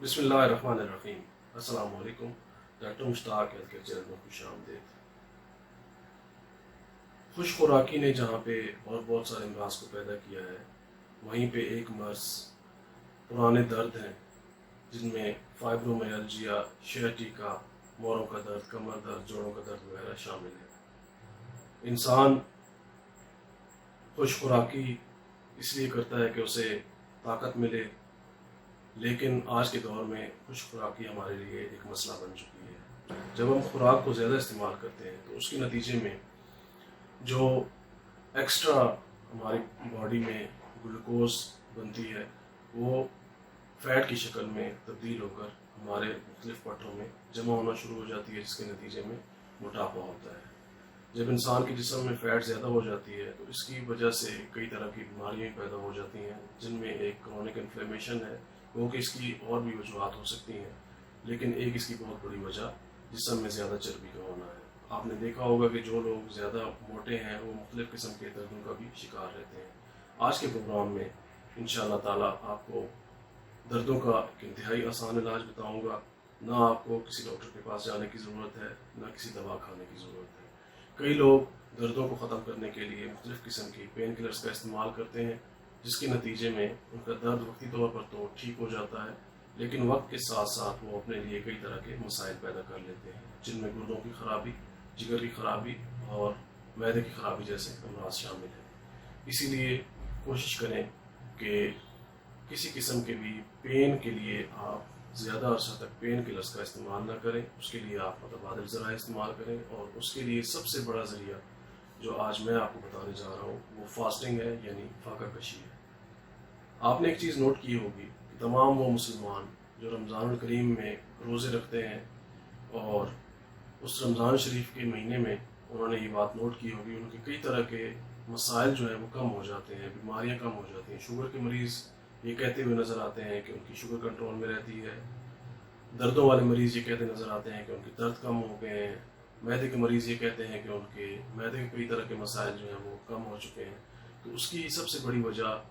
बिस्मिल्लाहिर्रहमानिर्रहीम। अस्सलाम वालेकुम। Doctor Mushtaq health care channel में खुश आमदीद। खुश खुराकी ने जहाँ पे और बहुत सारे अमराज को पैदा किया है, वहीं पे एक मर्ज पुराने दर्द हैं जिनमें फाइब्रोमाइल्जिया, शियाटिका, मोरों का दर्द, कमर दर्द, जोड़ों का दर्द वगैरह शामिल है। इंसान खुश खुराकी इसलिए करता है कि उसे ताकत मिले, लेकिन आज के दौर में खुश खुराकी हमारे लिए एक मसला बन चुकी है। जब हम खुराक को ज़्यादा इस्तेमाल करते हैं तो उसके नतीजे में जो एक्स्ट्रा हमारी बॉडी में ग्लूकोज बनती है वो फैट की शक्ल में तब्दील होकर हमारे मुख्तलिफ पट्टों में जमा होना शुरू हो जाती है, जिसके नतीजे में मोटापा होता है। जब इंसान के जिस्म में फ़ैट ज़्यादा हो जाती है तो इसकी वजह से कई तरह की बीमारियाँ पैदा हो जाती हैं, जिनमें एक क्रोनिक इन्फ्लेमेशन है, क्योंकि इसकी और भी वजूहत हो सकती हैं, लेकिन एक इसकी बहुत बड़ी वजह जिस्म में ज़्यादा चर्बी का होना है। आपने देखा होगा कि जो लोग ज़्यादा मोटे हैं वो मुख्तलिफ किस्म के दर्दों का भी शिकार रहते हैं। आज के प्रोग्राम में इंशाअल्लाह ताला आपको दर्दों का एक इंतहाई आसान इलाज बताऊँगा। ना आपको किसी डॉक्टर के पास जाने की ज़रूरत है, ना किसी दवा खाने की ज़रूरत है। कई लोग दर्दों को ख़त्म करने के लिए मुख्तलिफ किस्म की पेन किलर्स का इस्तेमाल करते हैं, जिसके नतीजे में उनका दर्द वक्ती तौर पर तो ठीक हो जाता है, लेकिन वक्त के साथ साथ वो अपने लिए कई तरह के मसाइल पैदा कर लेते हैं, जिनमें गुर्दों की खराबी, जिगर की खराबी और मैदे की खराबी जैसे अमराज शामिल हैं। इसीलिए कोशिश करें कि किसी किस्म के भी पेन के लिए आप ज़्यादा अर्सा तक पेन किलर्स का इस्तेमाल ना करें। उसके लिए आप मुतबादिल ज़राए इस्तेमाल करें, और उसके लिए सबसे बड़ा ज़रिया जो आज मैं आपको बताने जा रहा हूँ वो फास्टिंग है, यानी फाका कशी है। आपने एक चीज़ नोट की होगी कि तमाम वो मुसलमान जो रमज़ानुल करीम में रोज़े रखते हैं और उस रमज़ान शरीफ के महीने में उन्होंने ये बात नोट की होगी, उनके कई तरह के मसाइल जो हैं वो कम हो जाते हैं, बीमारियाँ कम हो जाती हैं। शुगर के मरीज़ ये कहते हुए नज़र आते हैं कि उनकी शुगर कंट्रोल में रहती है। दर्दों वाले मरीज़ ये कहते नज़र आते हैं कि उनके दर्द कम हो गए हैं। मैदे के मरीज़ ये कहते हैं कि उनके मैदे के कई तरह के मसाइल जो हैं वो कम हो चुके हैं। तो उसकी सबसे बड़ी वजह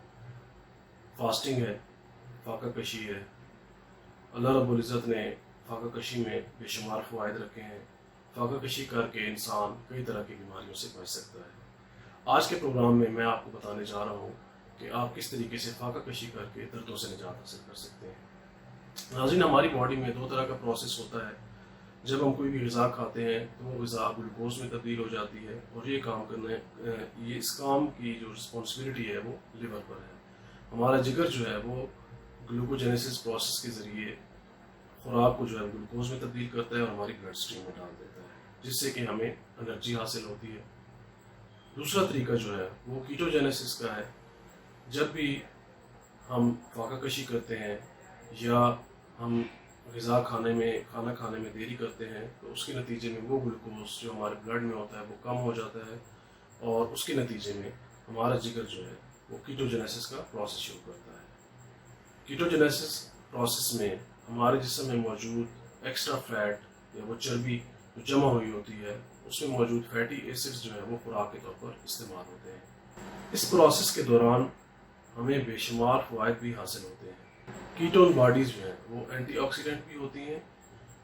फास्टिंग है, फाका कशी है। अल्लाह रब्बुल इज़्ज़त ने फाका कशी में बेशुमार फ़वाइद रखे हैं। फाका कशी करके इंसान कई तरह की बीमारियों से बच सकता है। आज के प्रोग्राम में मैं आपको बताने जा रहा हूँ कि आप किस तरीके से फाका कशी करके दर्दों से निजात हासिल कर सकते हैं। नाज़रीन, हमारी बॉडी में दो तरह का प्रोसेस होता है। जब हम कोई भी ग़िज़ा खाते हैं तो वो ग़िज़ा ग्लूकोज में तब्दील हो जाती है, और ये इस काम की जो रिस्पॉन्सिबिलिटी है वो लिवर पर है। हमारा जिगर जो है वो ग्लूकोजेनेसिस प्रोसेस के ज़रिए खुराक को जो है ग्लूकोज में तब्दील करता है और हमारी ब्लड स्ट्रीम में डाल देता है, जिससे कि हमें एनर्जी हासिल होती है। दूसरा तरीका जो है वो कीटोजेनेसिस का है। जब भी हम फाका कशी करते हैं या हम ग़िज़ा खाना खाने में देरी करते हैं तो उसके नतीजे में वो ग्लूकोज जो हमारे ब्लड में होता है वो कम हो जाता है, और उसके नतीजे में हमारा जिगर जो है वो कीटोजेनेसिस का प्रोसेस शुरू करता है। कीटोजेनेसिस प्रोसेस में हमारे जिस्म में मौजूद एक्स्ट्रा फैट या वो चर्बी जो जमा हुई होती है, उसमें मौजूद फैटी एसिड्स जो है वो खुराक के तौर पर इस्तेमाल होते हैं। इस प्रोसेस के दौरान हमें बेशुमार फ़वाइद भी हासिल होते हैं। कीटोन बॉडीज़ जो हैं वो एंटीऑक्सीडेंट भी होती हैं,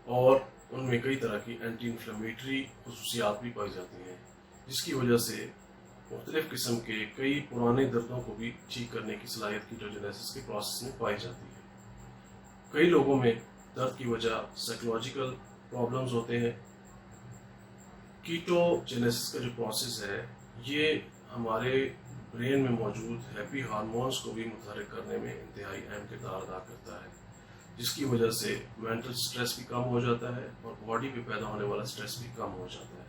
और उनमें कई तरह की एंटी इन्फ्लेमेटरी खसूसियात भी पाई जाती हैं, जिसकी वजह से मुख्तलिफ़ किस्म के कई पुराने दर्दों को भी ठीक करने की सलाहियत कीटोजेनेसिस के प्रोसेस में पाई जाती है। कई लोगों में दर्द की वजह साइकोलॉजिकल प्रॉब्लम्स होते हैं। कीटोजेनेसिस का जो प्रोसेस है ये हमारे ब्रेन में मौजूद हैप्पी हार्मोन्स को भी मुतहर्रिक करने में इंतहाई अहम किरदार अदा करता है, जिसकी वजह से मेंटल स्ट्रेस भी कम हो जाता है और बॉडी पे पैदा होने वाला स्ट्रेस भी कम हो जाता है।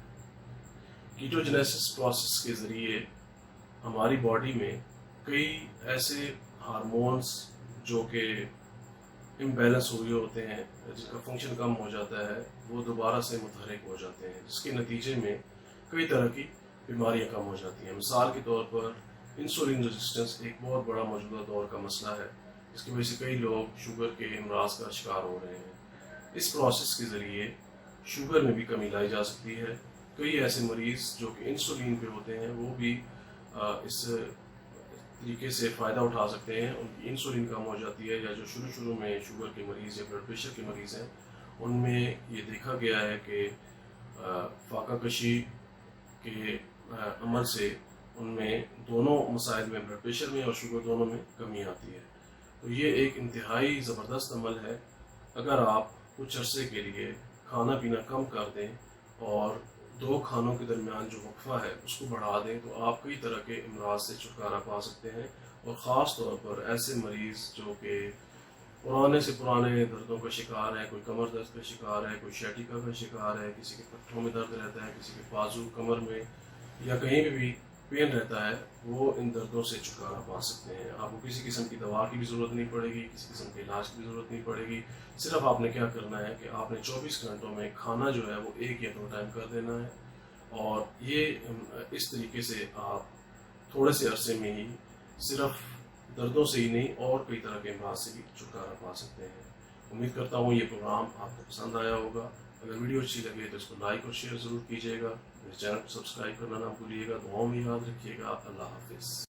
कीटोजेनेसिस प्रोसेस के ज़रिए हमारी बॉडी में कई ऐसे हार्मोन्स जो कि इम्बैलेंस हुए होते हैं, जिनका फंक्शन कम हो जाता है, वो दोबारा से मुतहर्रिक हो जाते हैं, जिसके नतीजे में कई तरह की बीमारियां कम हो जाती हैं। मिसाल के तौर पर इंसुलिन रेजिस्टेंस एक बहुत बड़ा मौजूदा दौर का मसला है, जिसकी वजह से कई लोग शुगर के अमराज का शिकार हो रहे हैं। इस प्रोसेस के ज़रिए शुगर में भी कमी लाई जा सकती है। कई ऐसे मरीज़ जो कि इंसुलिन पे होते हैं वो भी इस طریقے سے فائدہ اٹھا سکتے ہیں. ان کی انسولین کم ہو جاتی ہے، یا جو شروع میں شوگر کے مریض یا بلڈ پریشر کے مریض ہیں ان میں یہ دیکھا گیا ہے کہ فاقہ کشی کے عمل سے ان میں دونوں مسائل میں، بلڈ پریشر میں اور شوگر دونوں میں کمی آتی ہے. تو یہ ایک انتہائی زبردست عمل ہے. اگر آپ کچھ عرصے کے لیے کھانا پینا کم کر دیں اور 2 کھانوں کے درمیان جو وقفہ ہے اس کو بڑھا دیں تو آپ کئی طرح کے امراض سے چھٹکارا پا سکتے ہیں. اور خاص طور پر ایسے مریض جو کہ پرانے سے پرانے دردوں کا شکار ہے، کوئی کمر درد کا شکار ہے، کوئی شیٹیکا کا شکار ہے، کسی کے پٹھوں میں درد رہتا ہے، کسی کے بازو کمر میں یا کہیں بھی پین رہتا ہے، وہ ان دردوں سے چھٹکارا پا سکتے ہیں. آپ کو کسی قسم کی دوا کی بھی ضرورت نہیں پڑے گی، کسی قسم کے علاج کی بھی ضرورت نہیں پڑے گی. صرف آپ نے کیا کرنا ہے کہ آپ نے 24 گھنٹوں میں کھانا جو ہے وہ 1 یا 2 ٹائم کر دینا ہے. اور یہ اس طریقے سے آپ تھوڑے سے عرصے میں ہی صرف دردوں سے ہی نہیں اور کئی طرح کے امراض سے بھی چھٹکارا پا سکتے ہیں. امید کرتا ہوں یہ پروگرام آپ کو پسند آیا ہوگا. اگر ویڈیو اچھی لگے تو اس کو لائک اور شیئر ضرور کیجیے گا. میرے چینل کو سبسکرائب کرنا نہ بھولیے گا. دعاؤں میں یاد رکھیے گا. اللہ حافظ.